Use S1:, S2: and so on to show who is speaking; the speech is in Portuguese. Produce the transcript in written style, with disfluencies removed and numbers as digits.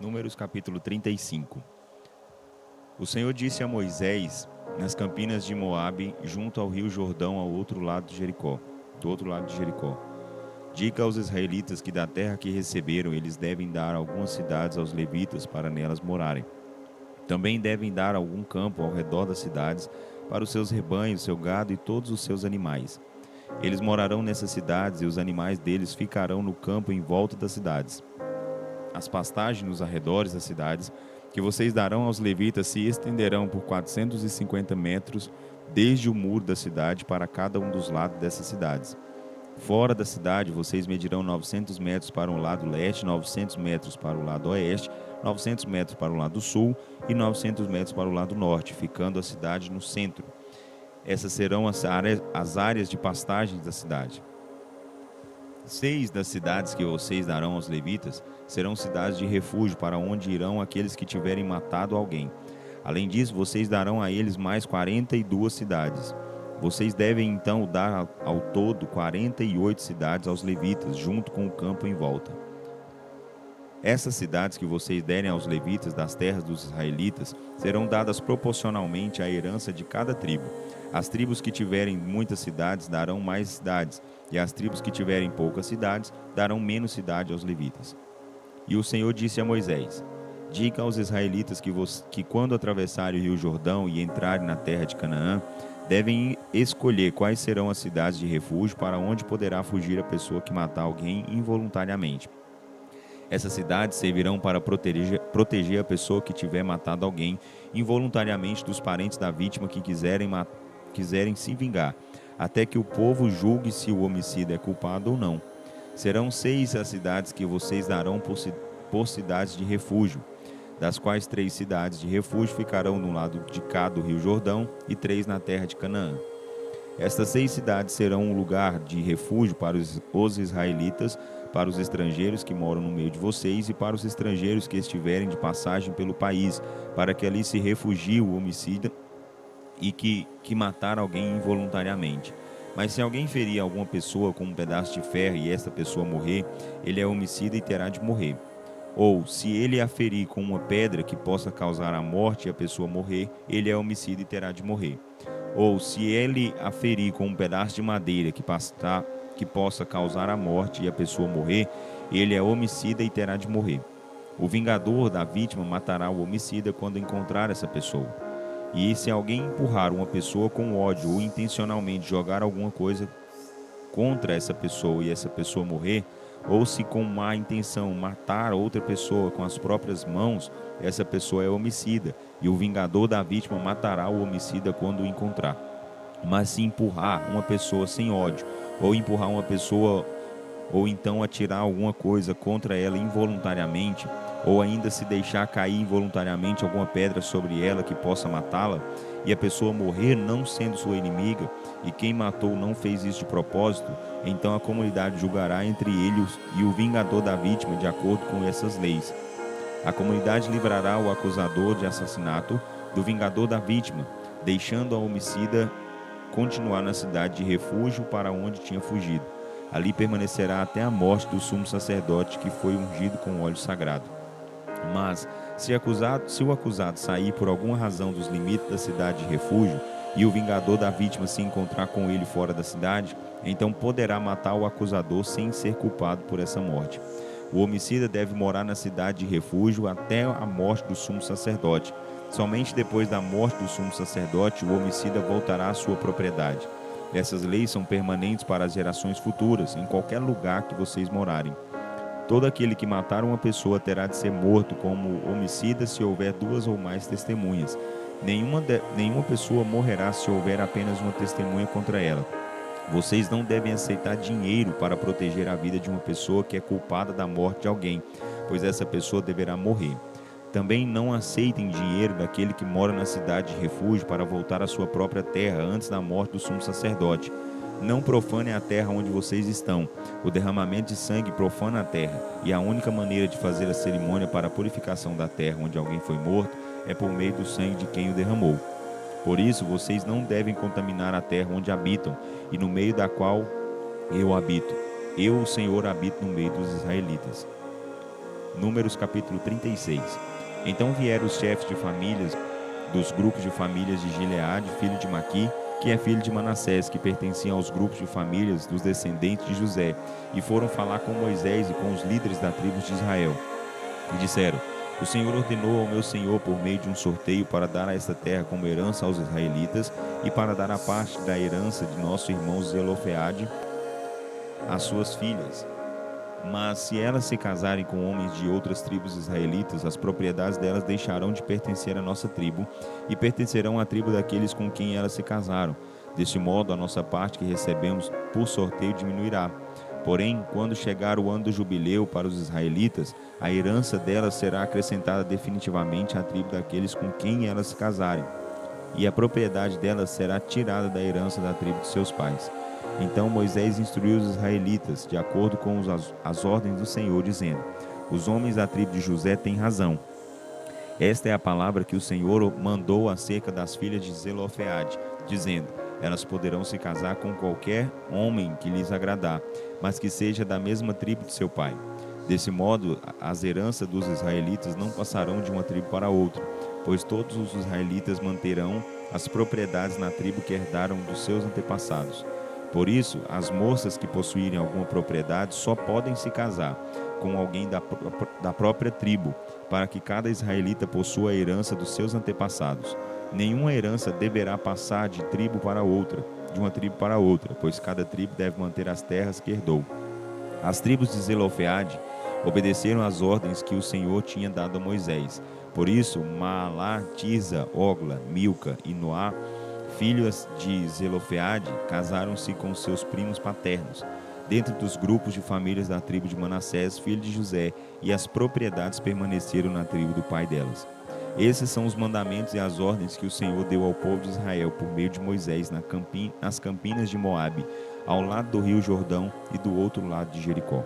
S1: Números capítulo 35. O Senhor disse a Moisés, nas campinas de Moabe, junto ao rio Jordão, ao outro lado de Jericó, do outro lado de Jericó: diga aos israelitas que da terra que receberam eles devem dar algumas cidades aos levitas para nelas morarem. Também devem dar algum campo ao redor das cidades para os seus rebanhos, seu gado e todos os seus animais. Eles morarão nessas cidades e os animais deles ficarão no campo em volta das cidades. As pastagens nos arredores das cidades que vocês darão aos levitas se estenderão por 450 metros desde o muro da cidade para cada um dos lados dessas cidades. Fora da cidade, vocês medirão 900 metros para o lado leste, 900 metros para o lado oeste, 900 metros para o lado sul e 900 metros para o lado norte, ficando a cidade no centro. Essas serão as áreas de pastagens da cidade. 6 das cidades que vocês darão aos levitas serão cidades de refúgio para onde irão aqueles que tiverem matado alguém. Além disso, vocês darão a eles mais 42 cidades. Vocês devem então dar ao todo 48 cidades aos levitas, junto com o campo em volta. Essas cidades que vocês derem aos levitas das terras dos israelitas serão dadas proporcionalmente à herança de cada tribo. As tribos que tiverem muitas cidades darão mais cidades, e as tribos que tiverem poucas cidades darão menos cidade aos levitas. E o Senhor disse a Moisés: diga aos israelitas que quando atravessarem o rio Jordão e entrarem na terra de Canaã, devem escolher quais serão as cidades de refúgio para onde poderá fugir a pessoa que matar alguém involuntariamente. Essas cidades servirão para proteger a pessoa que tiver matado alguém involuntariamente dos parentes da vítima que quiserem se vingar, até que o povo julgue se o homicida é culpado ou não. Serão 6 as cidades que vocês darão por cidades de refúgio, das quais 3 cidades de refúgio ficarão no lado de cá do rio Jordão e 3 na terra de Canaã. Estas 6 cidades serão um lugar de refúgio para os israelitas, para os estrangeiros que moram no meio de vocês e para os estrangeiros que estiverem de passagem pelo país, para que ali se refugie o homicida e que matar alguém involuntariamente. Mas se alguém ferir alguma pessoa com um pedaço de ferro e esta pessoa morrer, ele é homicida e terá de morrer. Ou, se ele a ferir com uma pedra que possa causar a morte e a pessoa morrer, ele é homicida e terá de morrer. Ou, se ele a ferir com um pedaço de madeira que possa causar a morte e a pessoa morrer, ele é homicida e terá de morrer. O vingador da vítima matará o homicida quando encontrar essa pessoa. E se alguém empurrar uma pessoa com ódio ou intencionalmente jogar alguma coisa contra essa pessoa e essa pessoa morrer, ou se com má intenção matar outra pessoa com as próprias mãos, essa pessoa é homicida, e o vingador da vítima matará o homicida quando o encontrar. Mas se empurrar uma pessoa sem ódio, ou empurrar uma pessoa, ou então atirar alguma coisa contra ela involuntariamente, ou ainda se deixar cair involuntariamente alguma pedra sobre ela que possa matá-la, e a pessoa morrer não sendo sua inimiga, e quem matou não fez isso de propósito, então a comunidade julgará entre ele e o vingador da vítima de acordo com essas leis. A comunidade livrará o acusador de assassinato do vingador da vítima, deixando a homicida continuar na cidade de refúgio para onde tinha fugido. Ali permanecerá até a morte do sumo sacerdote que foi ungido com óleo sagrado. Mas, se o acusado sair por alguma razão dos limites da cidade de refúgio e o vingador da vítima se encontrar com ele fora da cidade, então poderá matar o acusador sem ser culpado por essa morte. O homicida deve morar na cidade de refúgio até a morte do sumo sacerdote. Somente depois da morte do sumo sacerdote, o homicida voltará à sua propriedade. Essas leis são permanentes para as gerações futuras, em qualquer lugar que vocês morarem. Todo aquele que matar uma pessoa terá de ser morto como homicida se houver 2 ou mais testemunhas. Nenhuma pessoa morrerá se houver apenas uma testemunha contra ela. Vocês não devem aceitar dinheiro para proteger a vida de uma pessoa que é culpada da morte de alguém, pois essa pessoa deverá morrer. Também não aceitem dinheiro daquele que mora na cidade de refúgio para voltar à sua própria terra antes da morte do sumo sacerdote. Não profanem a terra onde vocês estão. O derramamento de sangue profana a terra, e a única maneira de fazer a cerimônia para a purificação da terra onde alguém foi morto é por meio do sangue de quem o derramou. Por isso, vocês não devem contaminar a terra onde habitam e no meio da qual eu habito. Eu, o Senhor, habito no meio dos israelitas. Números capítulo 36. Então vieram os chefes de famílias dos grupos de famílias de Gileade, filho de Maqui, que é filho de Manassés, que pertenciam aos grupos de famílias dos descendentes de José, e foram falar com Moisés e com os líderes da tribo de Israel. E disseram: O Senhor ordenou ao meu senhor por meio de um sorteio para dar a esta terra como herança aos israelitas e para dar a parte da herança de nosso irmão Zelofeade às suas filhas. Mas se elas se casarem com homens de outras tribos israelitas, as propriedades delas deixarão de pertencer à nossa tribo e pertencerão à tribo daqueles com quem elas se casaram. Deste modo, a nossa parte que recebemos por sorteio diminuirá. Porém, quando chegar o ano do jubileu para os israelitas, a herança delas será acrescentada definitivamente à tribo daqueles com quem elas se casarem, e a propriedade delas será tirada da herança da tribo de seus pais. Então Moisés instruiu os israelitas, de acordo com as ordens do Senhor, dizendo: Os homens da tribo de José têm razão. Esta é a palavra que o Senhor mandou acerca das filhas de Zelofeade, dizendo: Elas poderão se casar com qualquer homem que lhes agradar, mas que seja da mesma tribo de seu pai. Desse modo, as heranças dos israelitas não passarão de uma tribo para outra, pois todos os israelitas manterão as propriedades na tribo que herdaram dos seus antepassados. Por isso, as moças que possuírem alguma propriedade só podem se casar com alguém da própria tribo, para que cada israelita possua a herança dos seus antepassados. Nenhuma herança deverá passar de tribo para outra, de uma tribo para outra, pois cada tribo deve manter as terras que herdou. As tribos de Zelofeade obedeceram às ordens que o Senhor tinha dado a Moisés. Por isso, Maalá, Tirza, Ogla, Milca e Noá, filhas de Zelofeade, casaram-se com seus primos paternos, dentro dos grupos de famílias da tribo de Manassés, filho de José, e as propriedades permaneceram na tribo do pai delas. Esses são os mandamentos e as ordens que o Senhor deu ao povo de Israel por meio de Moisés nas campinas de Moabe, ao lado do rio Jordão e do outro lado de Jericó.